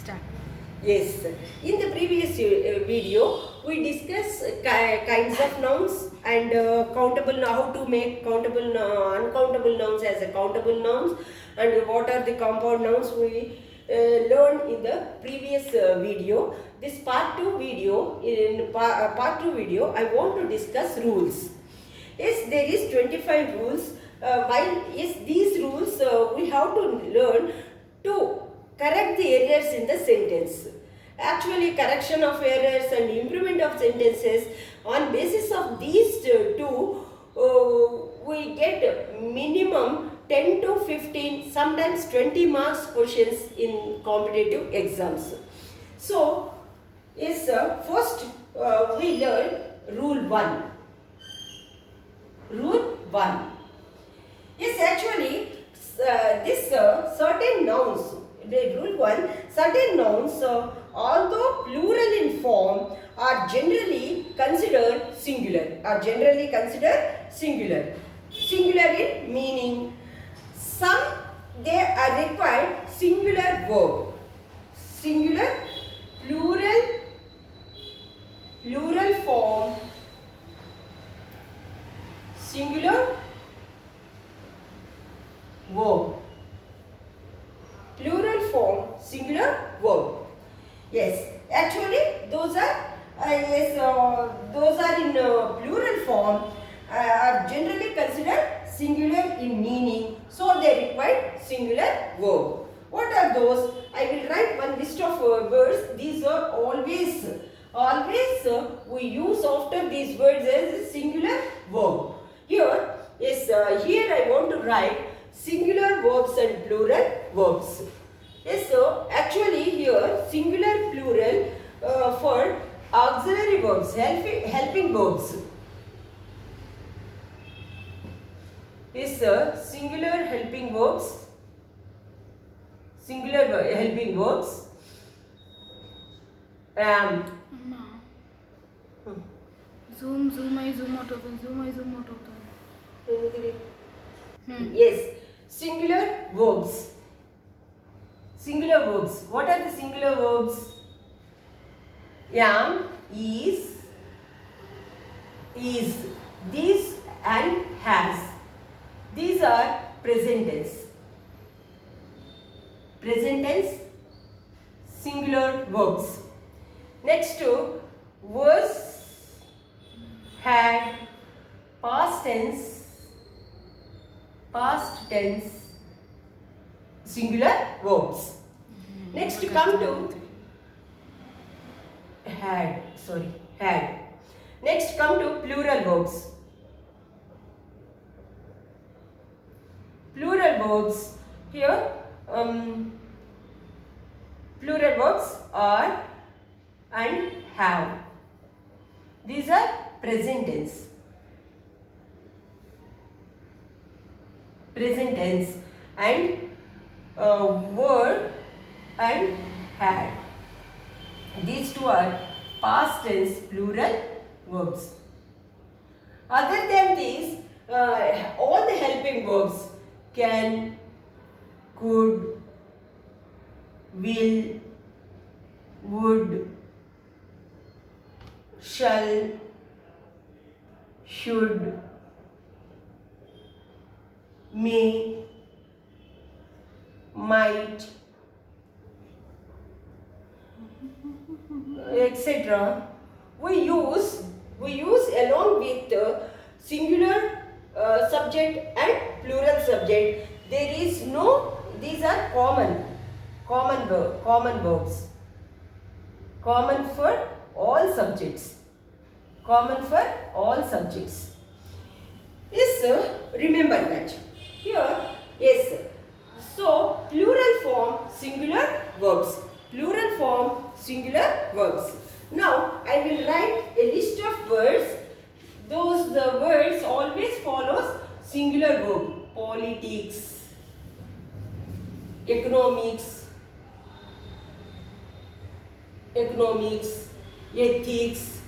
Start. Yes, in the previous video, we discussed kinds of nouns and countable, how to make countable, uncountable nouns as a countable nouns, and what are the compound nouns we learned in the previous video. This part 2 video, part 2 video, I want to discuss rules. Yes, there is 25 rules. While yes, these rules we have to learn to correct the errors in the sentence. Actually, correction of errors and improvement of sentences, on basis of these two, we get minimum 10 to 15, sometimes 20 marks questions in competitive exams. So, yes, first we learn rule 1. Rule 1. Yes, actually, this certain nouns, the rule 1, certain nouns, although plural in form, are generally considered singular. Singular in meaning. Some, they are required singular verb. Singular, plural form, singular verb. Plural form, singular verb. Yes, actually those are those are in plural form, are generally considered singular in meaning. So they require singular verb. What are those? I will write one list of words. These are always we use after these words as singular verb. Here, yes, here I want to write singular verbs and plural verbs. Yes, so actually here singular plural for auxiliary verbs, helping verbs. Yes, singular helping verbs. Singular helping verbs. Mama. Zoom I zoom out होता है. Yes, singular verbs. Singular verbs. What are the singular verbs? Am, is, these and has. These are present tense. Present tense, singular verbs. Next to was, had, past tense, singular verbs. Next come to had. Next come to plural verbs. Plural verbs. Here plural verbs are and have. These are present tense. And were and had. These two are past tense plural verbs. Other than these, all the helping verbs can, could, will, would, shall, should, may, might, etc. We use along with singular subject and plural subject. There is no, these are common verbs, common for all subjects. Yes, sir. Remember that. Here, yes, sir. So, plural form, singular verbs. Now, I will write a list of words. Those words always follows singular verb. Politics, economics, ethics.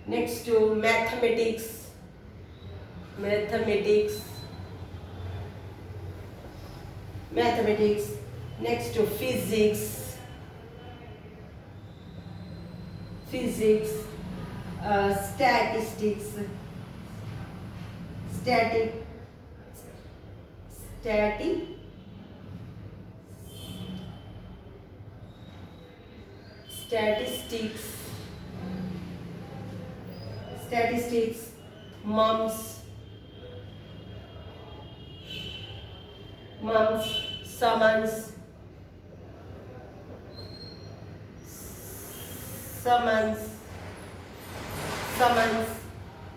Next to mathematics, Next to physics, statistics, static, static, statistics, statistics, mums, summons, summons,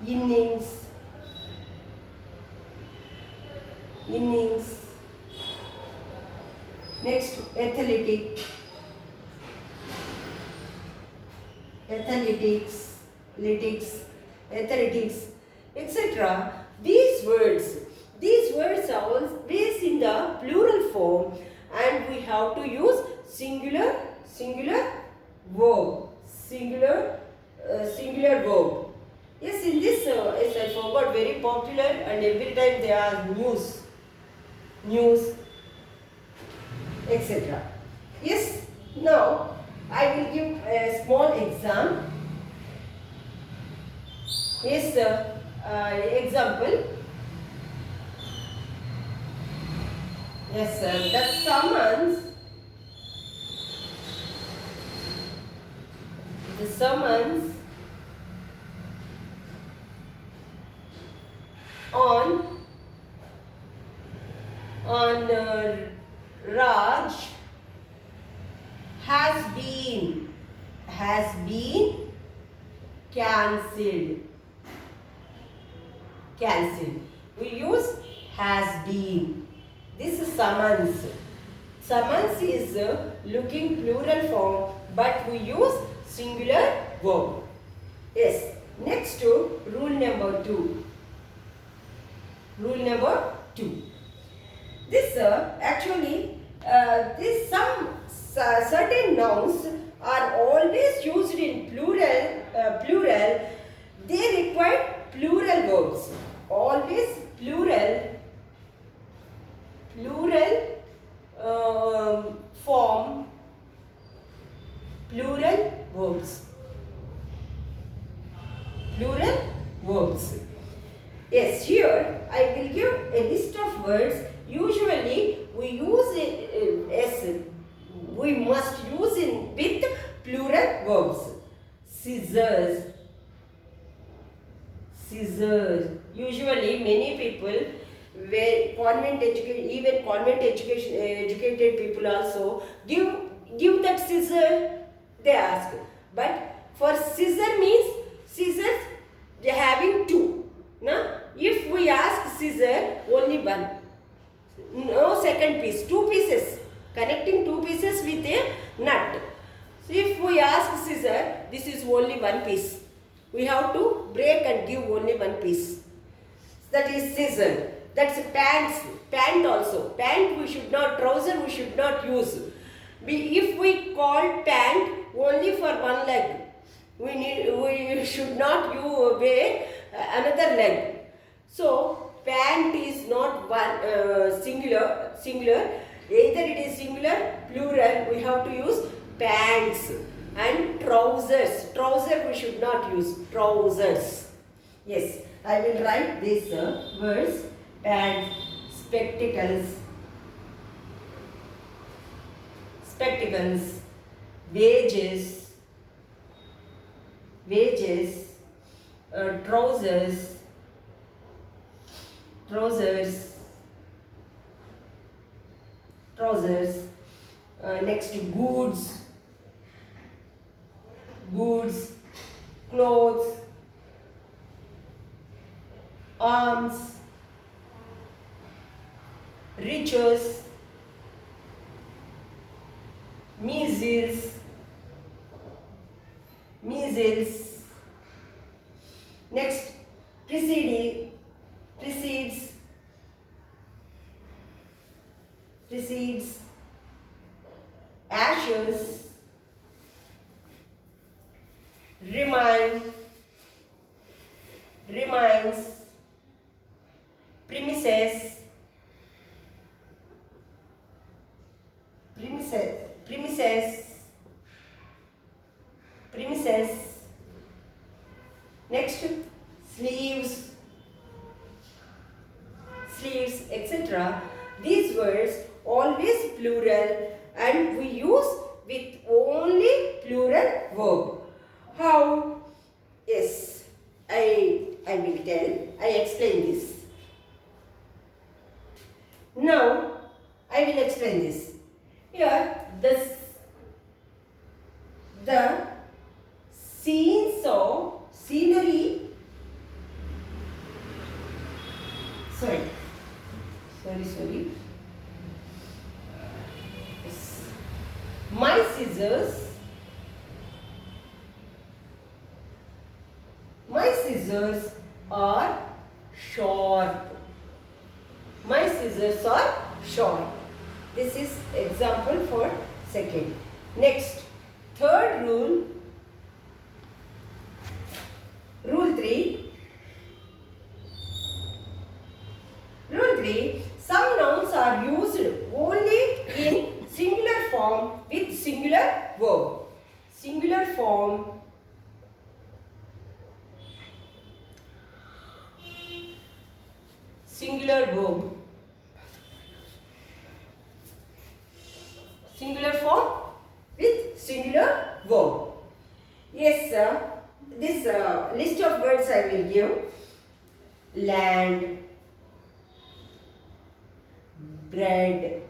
innings, next athletics, etc. These words are always in the plural form, and we have to use singular verb, singular verb. Yes, in this, yes, I forgot, very popular, and every time they are news, etc. Yes, now I will give a small exam. Yes, example. Yes, the summons on Raj has been cancelled. We use has been. This is summons. Summons is looking plural form, but we use singular verb. Yes. Next to rule number 2. This this some certain nouns are always used in plural. They require plural verbs. Always plural form, plural verbs. Yes, here I will give a list of words. Usually we use it as we must use in with plural verbs. Scissors. Usually many people, where convent educated people also give that scissor, they ask. But for scissor means scissors they having two. Now if we ask scissor, only one, no second piece, two pieces, connecting two pieces with a nut. So if we ask scissor, this is only one piece. We have to break and give only one piece. That is scissor. That's pants. Pant also. Pant we should not, trouser we should not use. If we call pant only for one leg, we should not wear another leg. So pant is not one singular. Either it is singular, plural. We have to use pants. And trousers. Trouser we should not use. Trousers. Yes, I will write these words. Pants, spectacles, wages, trousers. Next, goods, clothes, arms, riches, measles. Next, precedes, ashes, reminds, premises. Next, sleeves, etc. These words always plural and we use with only plural verb. How? Yes, I will tell. I explain this. Now, I will explain this. Here, the scenery. Sorry. Yes. My scissors are sharp. My scissors are sharp. This is example for second. Next, third rule. Rule 3. Some nouns are used only in singular form with singular verb. Singular form. Singular verb. Singular form with singular verb. Yes, sir. This list of words I will give. Land, bread,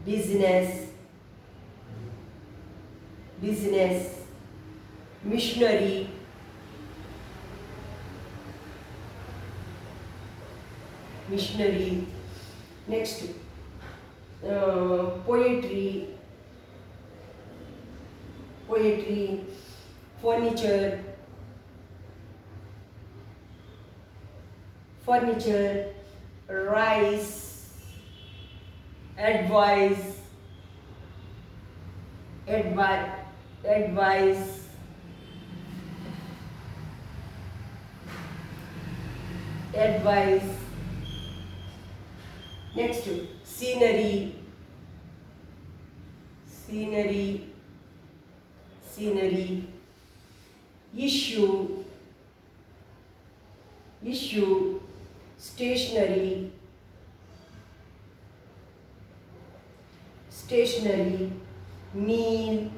business, missionary, next poetry, furniture, rice, advice, next scenery, issue, stationery, meal.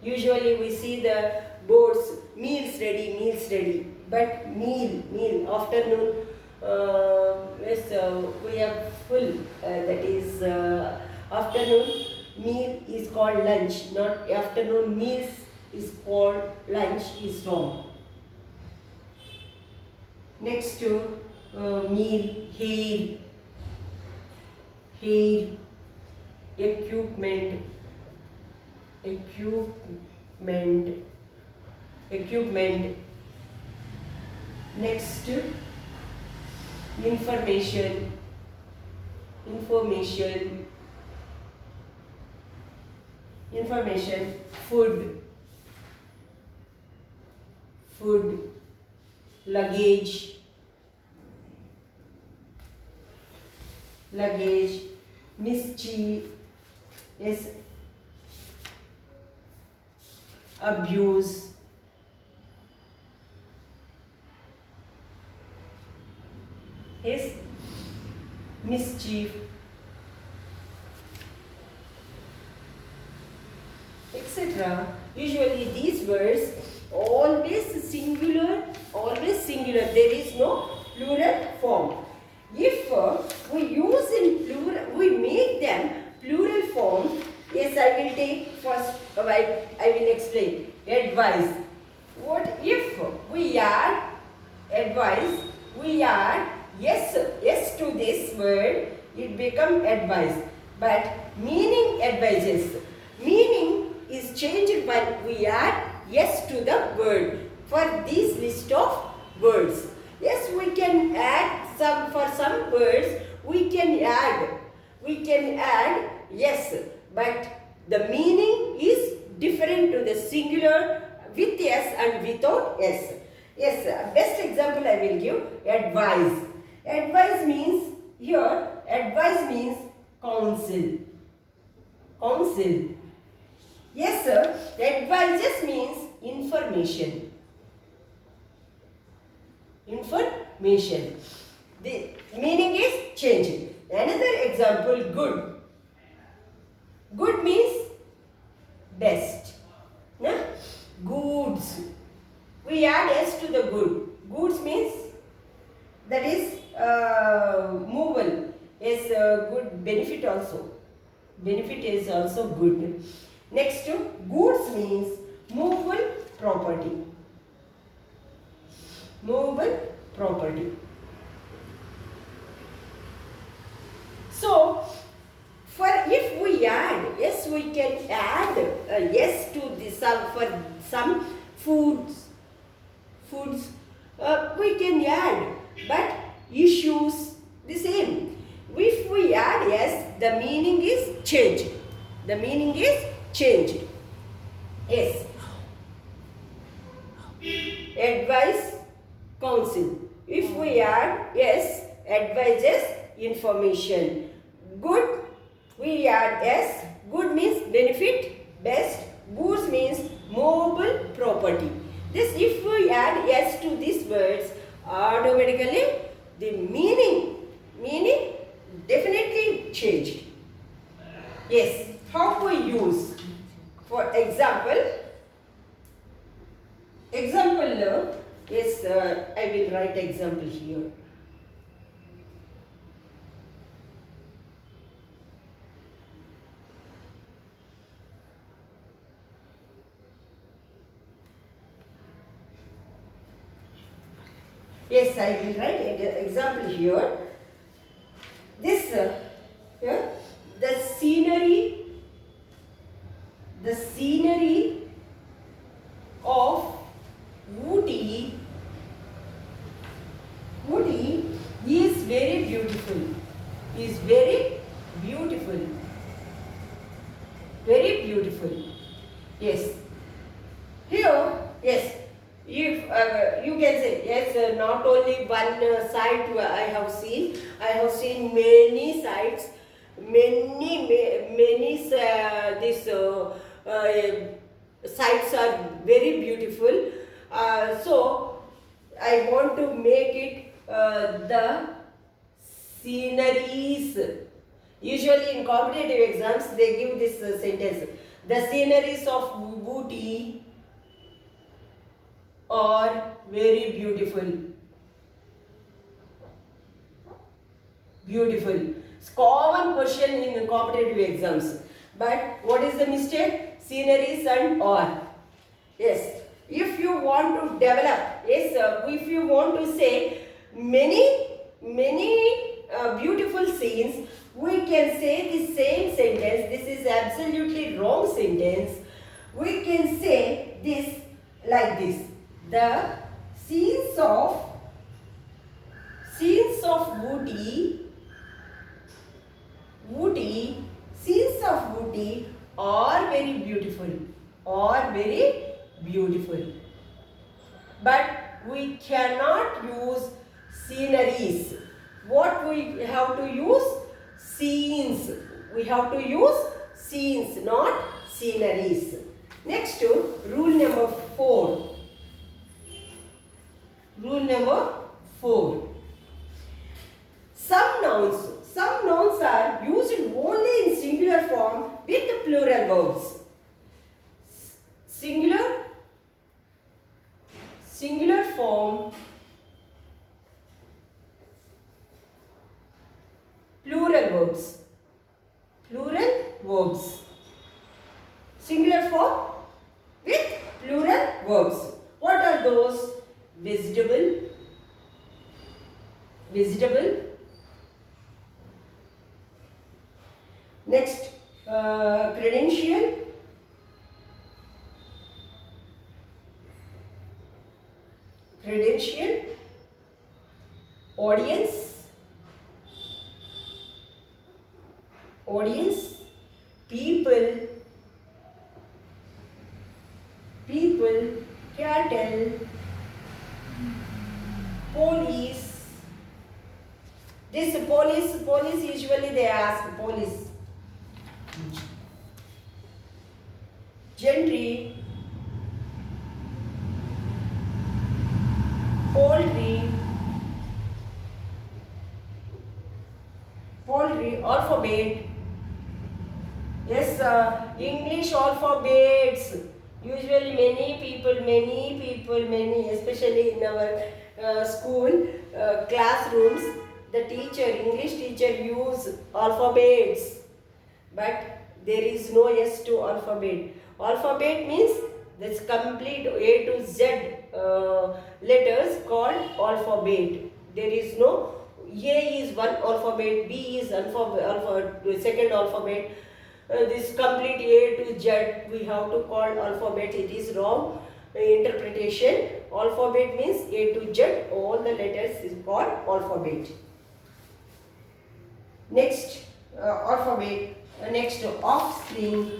Usually we see the boards, meals ready, but meal, afternoon, yes, we have full, that is afternoon meal is called lunch, not afternoon meals is called lunch, is wrong. Next to meal, hair, equipment, next information, food, luggage, mischief, yes, abuse, yes, mischief, etc. Usually these words always singular, there is no plural form. If we use in plural, we make them plural form. Yes, I will take first, I will explain. Advice. What if we add advice, we add yes to this word, it becomes advice. But meaning advises. Meaning is changed when we add yes to the word. For this list of words, yes, we can add some, for some words we can add yes, but the meaning is different to the singular with yes and without yes. Yes, best example I will give, advice. Advice means counsel. Counsel. Yes, sir. Advices means information. Information. The meaning is changing. Another example, good. Good means best. No? Goods. We add s to the good. Goods means that is movable. Is good benefit also. Benefit is also good. Next, goods means movable property. Movable property. So, for if we add, yes, we can add yes to the for some foods. We can add, but issues the same. If we add yes, the meaning is changed. The meaning is changed. Yes. Advice, counsel. If we add yes, advises, information. Good, we add yes. Good means benefit, best. Goods means movable property. This, if we add yes to these words, automatically the meaning definitely changed. Yes. How we use? For example, yes, I will write example here. Yes, I will write an example here. This, the scenery of Ooty is very beautiful. Is very beautiful. Very beautiful. Yes. Here, yes. If you can say yes, not only one site I have seen. I have seen many sites, many sites are very beautiful. So I want to make it the sceneries. Usually in competitive exams they give this sentence: the sceneries of Ooty are very beautiful. Beautiful. It's common question in competitive exams. But what is the mistake? Sceneries and are. Yes. If you want to develop, yes, if you want to say many beautiful scenes, we can say the same sentence. This is absolutely wrong sentence. We can say this like this: the scenes of Ooty, scenes of Ooty are very beautiful. Are very beautiful. But we cannot use sceneries. What we have to use? Scenes. We have to use scenes, not sceneries. Next, rule number 4. Rule number 4. Some nouns are used only in singular form with plural verbs. Singular form, plural verbs. Singular form with plural verbs. What are those? Vegetable. Next, credential. Audience, people, cattle, police. This Police usually they ask police. Gentry, poultry, alphabet. Yes, English alphabets. Usually many, especially in our school classrooms, the English teacher use alphabets. But there is no S to alphabet. Alphabet means this complete A to Z letters called alphabet. There is no A is one alphabet, B is second alphabet. This complete A to Z we have to call alphabet. It is wrong interpretation. Alphabet means A to Z, all the letters is called alphabet. Next alphabet. Next offspring,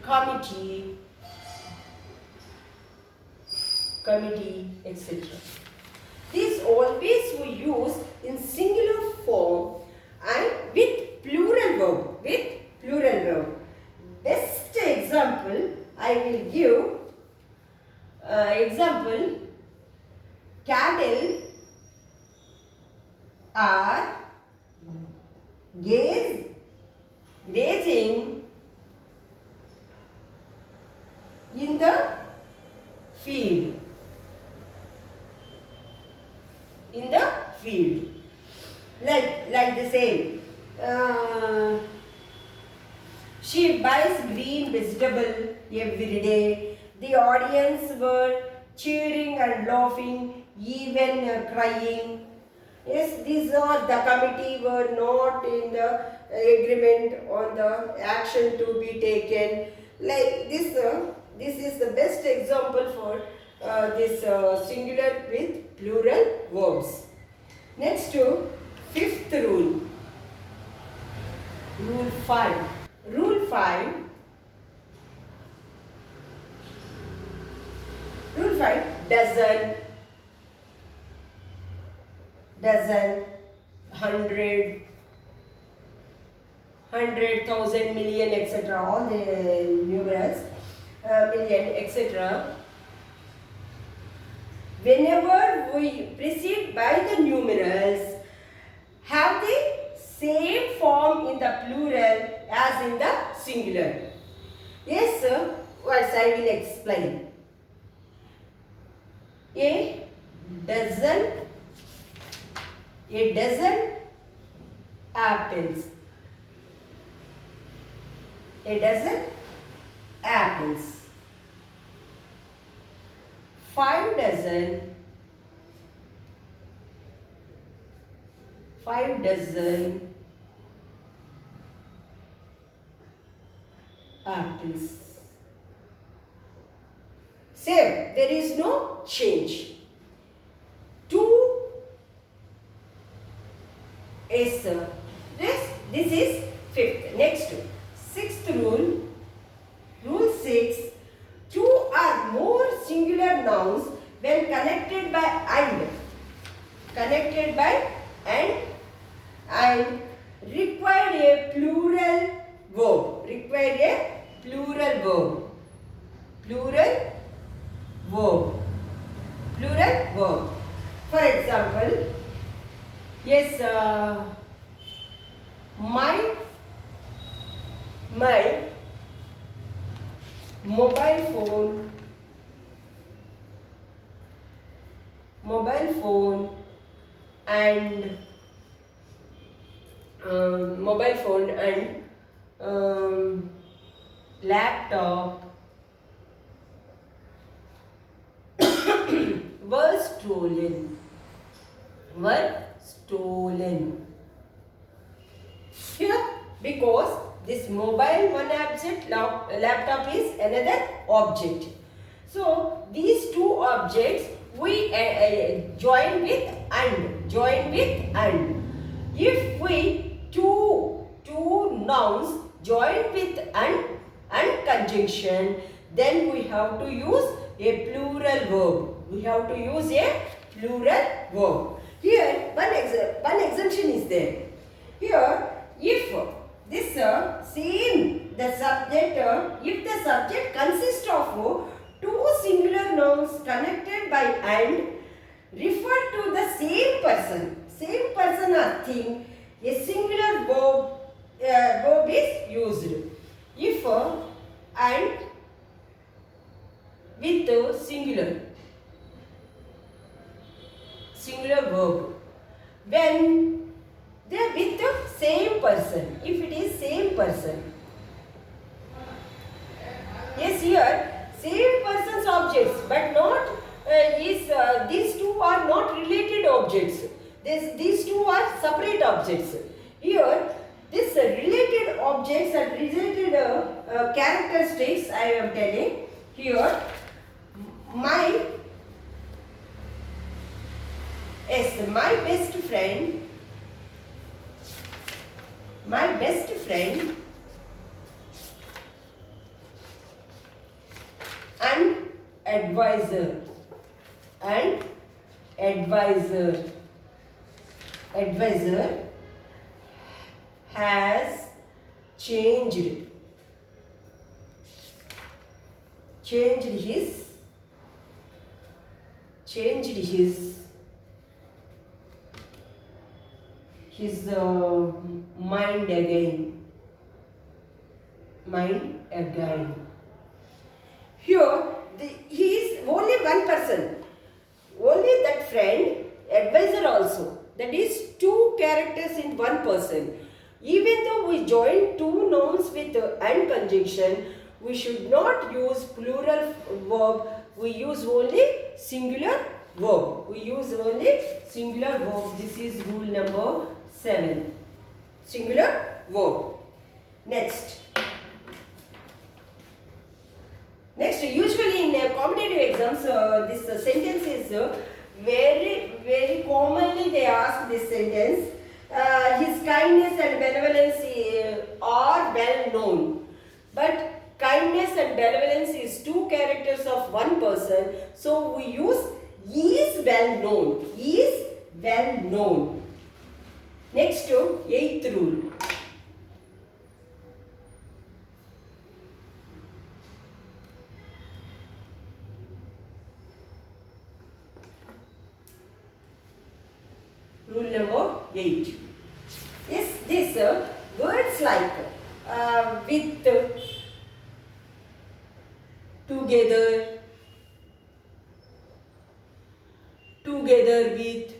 committee, etc. These always we use in singular form and with plural verb. Best example I will give. Example: cattle are grazing in the field. Like the same. She buys green vegetable every day. The audience were cheering and laughing, even crying. Yes, these are the committee were not in the agreement on the action to be taken. Like this, this is the best example for this singular with plural verbs. Next to fifth rule. Rule 5. Rule 5. Rule 5. Dozen, 100, 100,000, million, etc. All the numerals, million, etc. Whenever we proceed by the numerals, have the same form in the plural as in the singular. Yes, sir. Once I will explain. A dozen apples. A dozen apples. 5 dozen. 5 dozen apples. Same, there is no change. 2 is this is fifth. Next, sixth rule. Rule 6. 2 or more singular nouns when connected by and. Connected by and require a plural verb. Require a plural verb. Plural verb. Plural verb. For example, yes, my mobile phone and laptop were stolen. Here, because this mobile one object, laptop is another object. So these two objects we join with and. If we two nouns join with and conjunction, then we have to use a plural verb. We have to use a plural verb. Here one exemption is there. Here if this same the subject if the subject consists of two singular nouns connected by and refer to the same person or thing, a singular verb is used. If and with singular verb, when they are with the same person, if it is same person. Yes, here same person's objects, but not these two are not related objects. These two are separate objects. Here this related objects and related characteristics I am telling. Here my best friend and advisor has changed his mind again. Here he is only one person, only that friend, advisor also. That is two characters in one person. Even though we join two nouns with and conjunction, we should not use plural verb. We use only singular verb. This is rule number 7. Singular verb. Next, usually in competitive exams, this sentence is very commonly they ask this sentence. His kindness and benevolence are well known, but kindness and benevolence is two characters of one person, so we use is well known. Next, 8th rule. Rule number 8. Yes, this words like with, together with,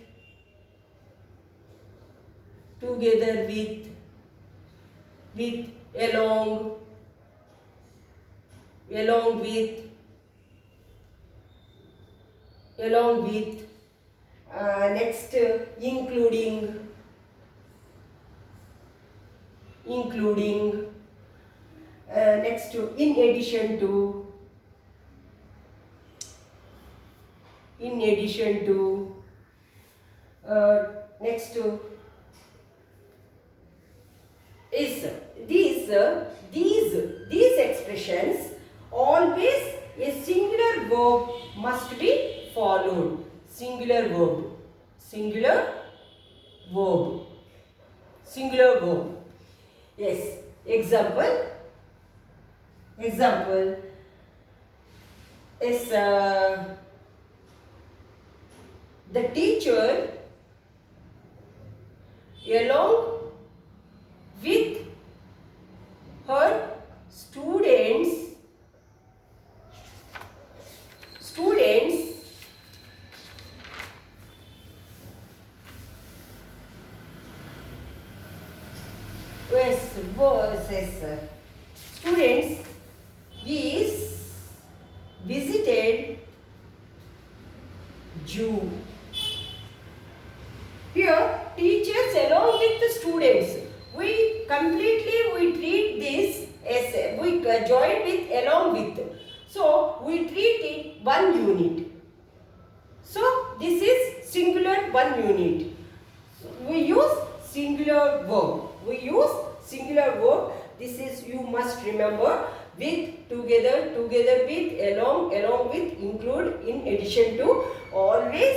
along with, next, including, next, in addition to, next is these expressions always a singular verb must be followed. Singular verb. Yes. Example is the teacher along with her students students is visited Jew. Here teachers along with the students, we treat this as we join with along with, so we treat it one unit. So this is singular one unit. We use singular verb. This is, you must remember, with, together with, along with, include, in addition to, always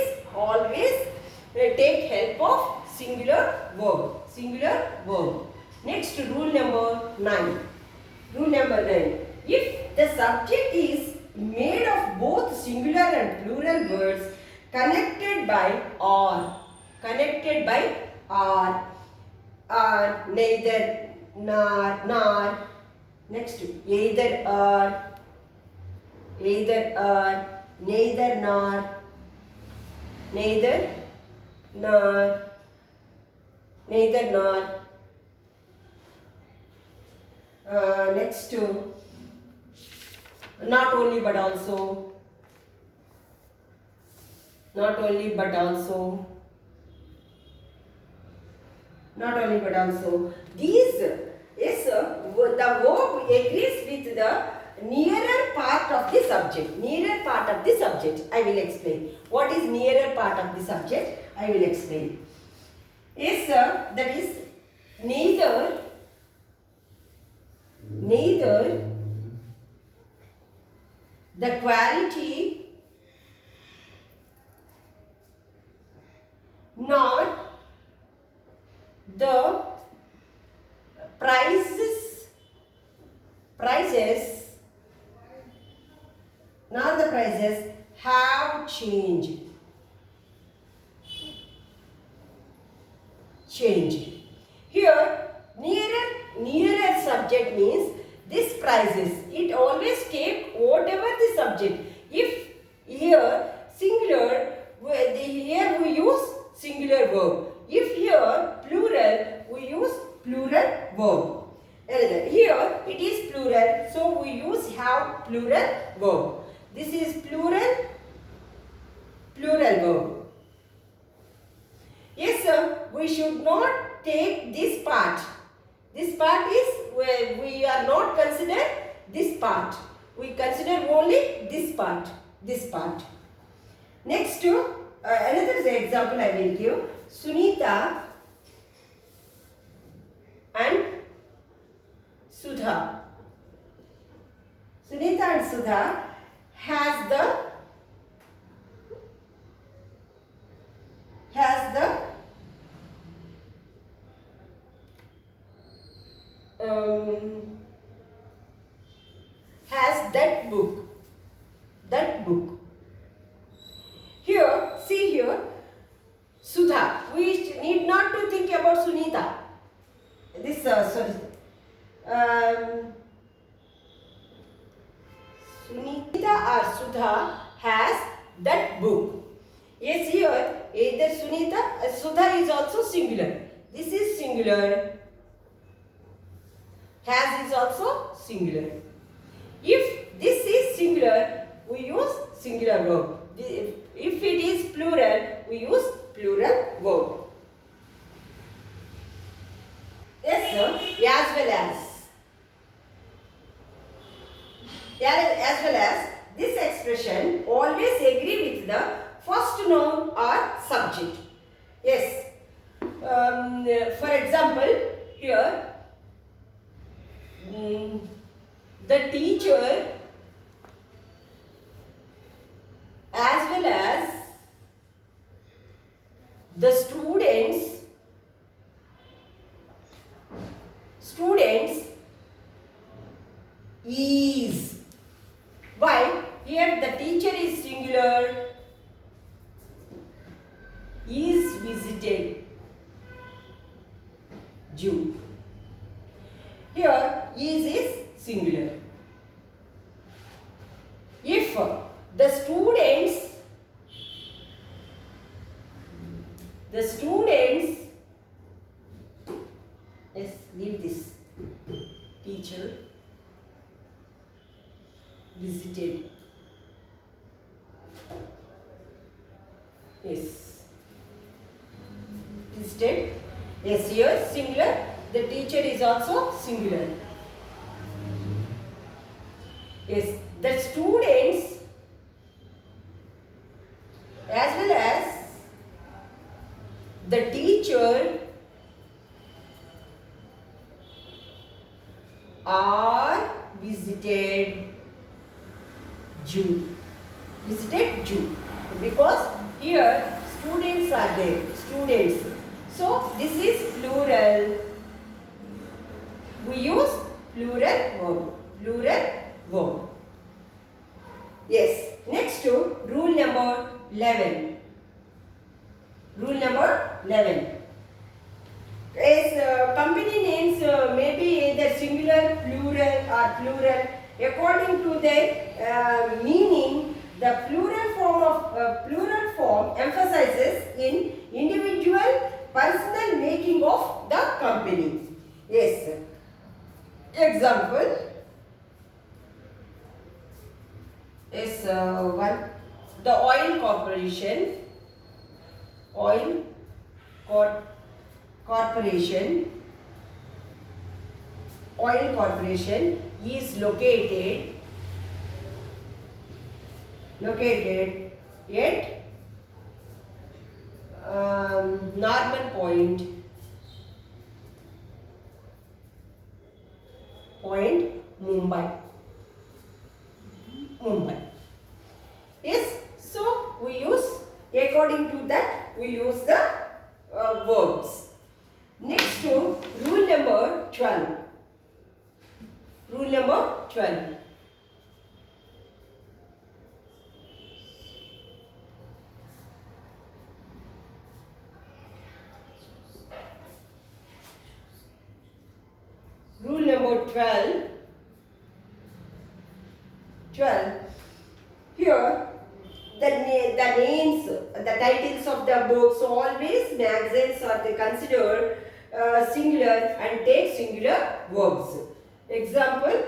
take help of singular verb. Singular verb. Next, rule number 9. Rule number 9. If the subject is made of both singular and plural words connected by or, neither, nor, next, either or, neither nor, neither nor, neither nor, next to not only but also, not only but also, not only but also. These is the verb agrees with the nearer part of the subject. Nearer part of the subject. I will explain. What is nearer part of the subject? I will explain. Yes, that is neither the quality nor the prices have changed. Here, nearer subject means this prices. It always take whatever the subject. If here singular, here we use singular verb. If here plural, we use plural verb. Here it is plural, so we use have plural verb. This is plural verb. Yes, sir, we should not take this part. This part is where we are not consider this part. We consider only this part. Next, another example I will give. Sunita and Sudha. Sunita and Sudha has the that book. Here, see here, Sudha. We need not to think about Sunita. This Sunita or Sudha has that book. Yes, here either Sunita, Sudha is also singular. This is singular. Has is also singular. If this is singular, we use singular verb. If it is plural, we use plural verb. Yes, sir. As well as this expression always agree with the first noun or subject. Yes. For example, here the teacher as well as the students is. Why? Here the teacher is singular, is visited Jew. Here is singular. If the students let's leave this, teacher visited, yes, visited, yes, here singular, the teacher is also singular. Yes, the students as well as the teacher are visited Jew. Because here students are there. students. So this is plural. We use plural verb. Plural verb. Yes. Next to rule number 11. Rule number 11. As company names may be either singular, plural or plural. According to their meaning, the plural form emphasizes in individual personal making of the company. Yes. Example is one. The oil corporation. Oil corporation. Oil corporation is located at Norman Point, Mumbai. Yes, so we use, according to that, we use the verbs. Next to rule number 12. Rule number 12. Rule number 12. Here, the names, the titles of the books, always magazines are they considered singular and take singular verbs. Example,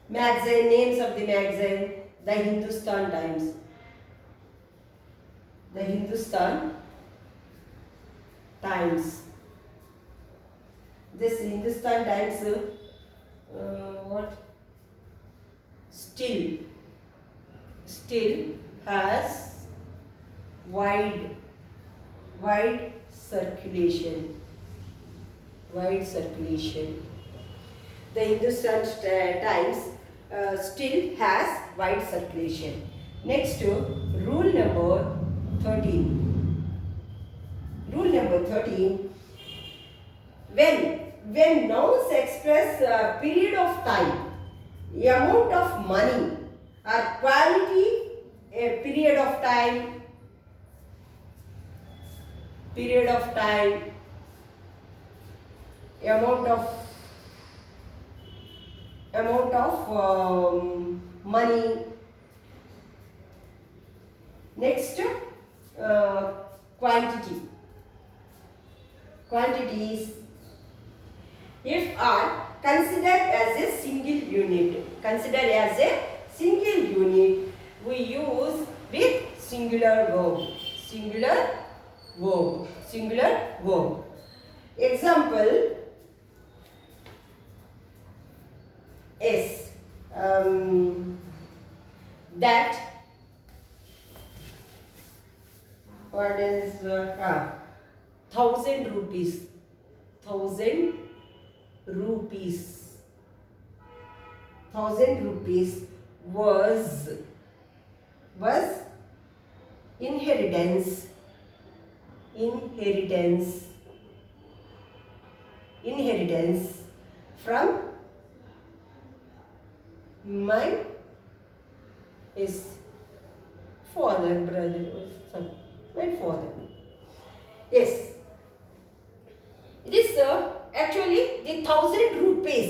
magazine, names of the magazine, the Hindustan Times. The Hindustan Times. This Hindustan Times, what? Still has wide circulation. The Hindustan Times still has wide circulation. Next to rule number 13. Rule number 13. When nouns express a period of time, amount of money or quality, a period of time, amount of money. Next, quantities, if are considered as a single unit, we use with singular verb. Example is that, what is 1,000 rupees. 1,000 rupees was inheritance from my brother or son, my father. Yes, it is actually the 1,000 rupees.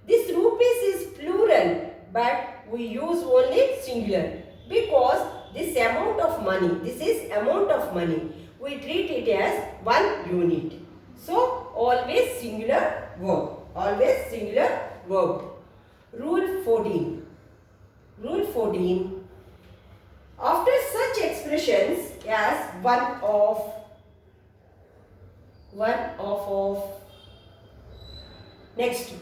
This rupees is plural, but we use only singular because this is amount of money. We treat it as one unit. So always singular verb. Rule 14. After such expressions as one of, next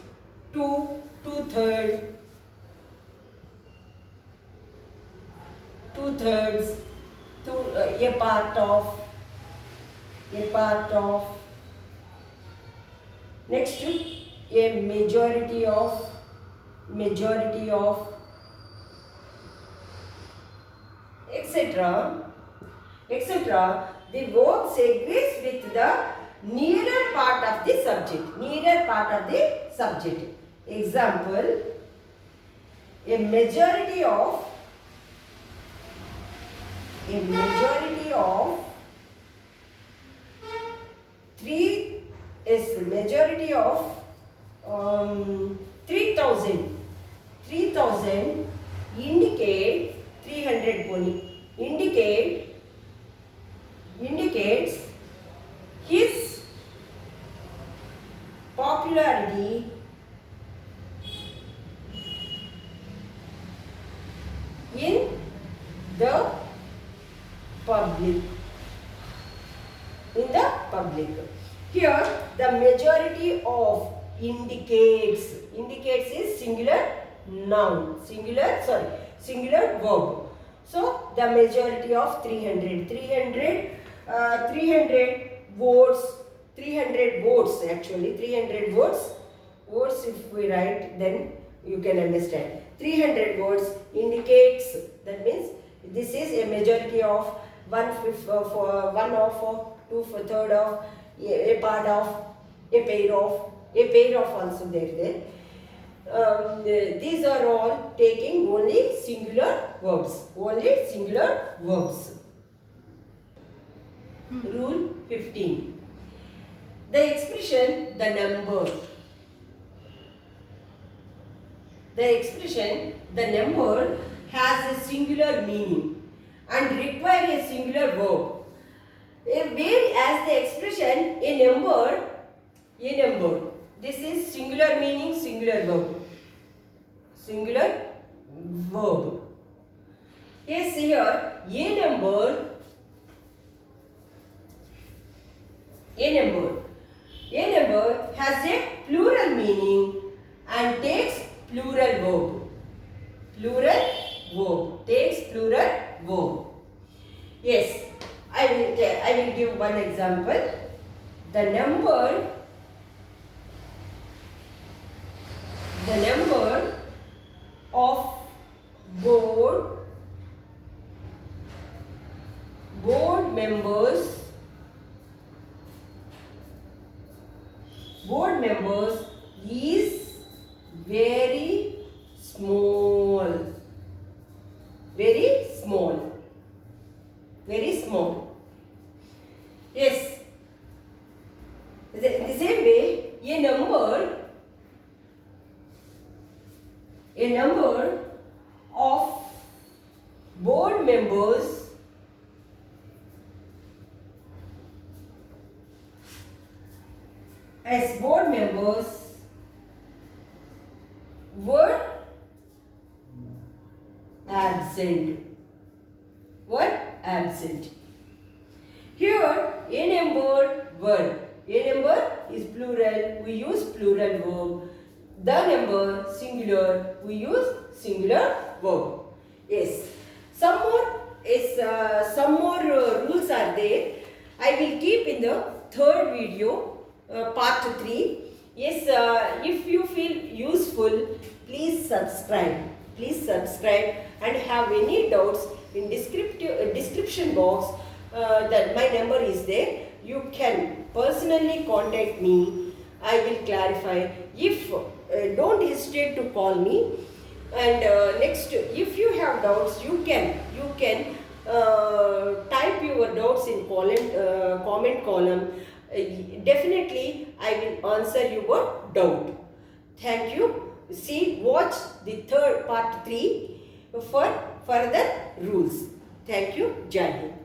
two-thirds, a part of, next a majority of, etc. the verb segregates with the nearer part of the subject. Nearer part of the subject. Example, a majority of 3000 indicate 300 pony indicates his popularity in the public. Here the majority of indicates is singular noun, singular verb. So the majority of 300 votes actually, 300 votes if we write, then you can understand. 300 votes indicates, that means this is a majority of 1/5 of 1 of 2/3 of a part of a pair of also there. These are all taking only singular verbs. Rule 15. The expression the number has a singular meaning and require a singular verb. Whereas the expression a number, this is singular meaning, singular verb. Yes, here a number has a plural meaning and takes plural verb. Yes, I will give one example. The number of board members is very small. Yes. In the same way, a number of board members were absent. Here, a number were. A number is plural, we use plural verb. The number singular, we use singular verb. Yes. Some more rules are there. I will keep in the third video, part 3. Yes, if you feel useful, please subscribe. And have any doubts in description box, that my number is there. You can personally contact me. I will clarify. If don't hesitate to call me. And next, if you have doubts, you can type your doubts in comment column. Definitely, I will answer your doubt. Thank you. Watch the third part 3 for further rules. Thank you. Jai Hind.